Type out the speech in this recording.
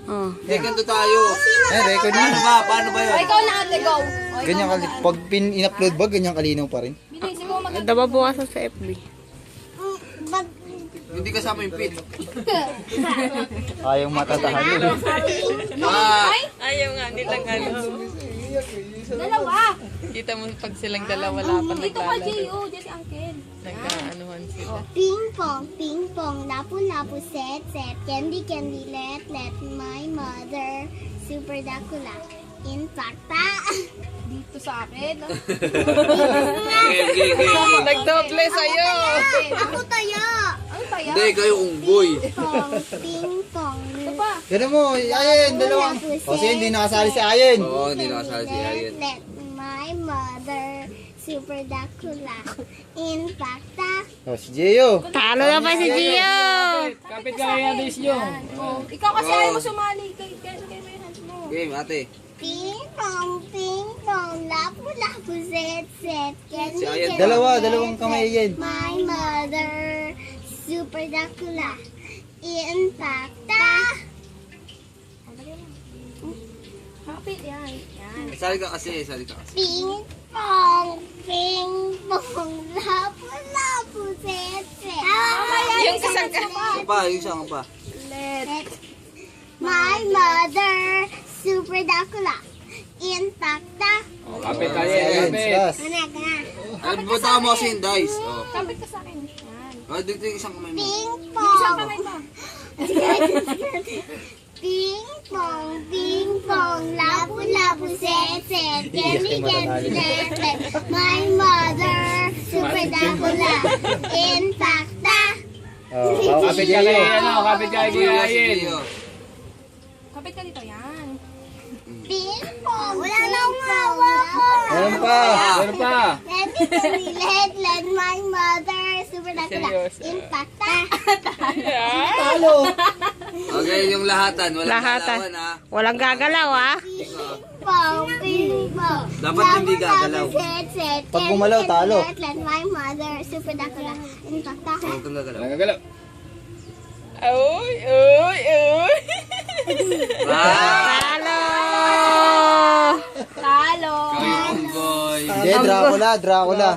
Oh. Hindi, ganito tayo. record Paano na. ba? Paano ba yun? Ikaw na ate, go. Ganyan pag in-upload ba, ganyan kalinaw pa rin? Bilisin mo mag- Daba bukas sa FB. Hindi kasama yung pin. Ayaw matatahalo. Ayaw nga nilang ano. Dalawa. Kita mo pag silang dalawa wala pa Dito ka, naglalaro. Gio. Diyan si Uncle. Nagkaanuhan sila. Ping pong, lapu lapu, set set, candy candy, let my mother, super dakula, impacta. Dito sa akin. Nagdoble sa'yo! Ako tayo. Ano pa yan? Hindi, kayo unggoy. Ping pong, Ito pa. Ganun mo, Ayen, dalawang. O siya, hindi nakasali si Ayen. Oo, hindi nakasali si Ayen. let my mother, super dakula, impacta. O, si Gio. Talo na pa si Gio! Kapit ka kaya this yun. Oh, ikaw kasi ayaw mo sumali. Kaya mo yung hands mo. Game, ate. Ping pong, lapu lapu, set set, candy Si Ayan. candy, Dalawang kamay yan. my mother, super dakula, impacta. Kapit yan. Yan. Sali ka kasi, sali ka kasi. Ping pong, lapu lapu, set set. Yung kasangka. Isa pa, yung isang pa. Let my mother, super dakula, impacta. Kapit Ayen, sas. Kana. Ano ba tama mo kasi yung dice? Oh. Kapit ka sa akin. Yan. Oh, dito yung isang kamay mo. Ping Isang pong, kamay pa. ping pong, lapu lapu, set set, candy candy, let my mother, super dakula, impacta. O, kapit ka kay, Kapit ka kay Ayen. Kapit ka dito. Yan. Ping pong, wala na akong hawak ko. Meron pa. Meron pa. Let my mother, super dakula, Seryoso. impacta. Talo. Okay, yung lahatan. Walang Lahatan. galawan, ha? Walang gagalaw ah. Ping pong. Dapat hindi gagalaw. Set set, Pag gumalaw, talo. let my mother, super dakula, impacta. Huwag kang gagalaw. Uy, uy, uy. Ah! Talo! Talo. Ikaw yung unggoy. Hindi, Dracula. Dracula.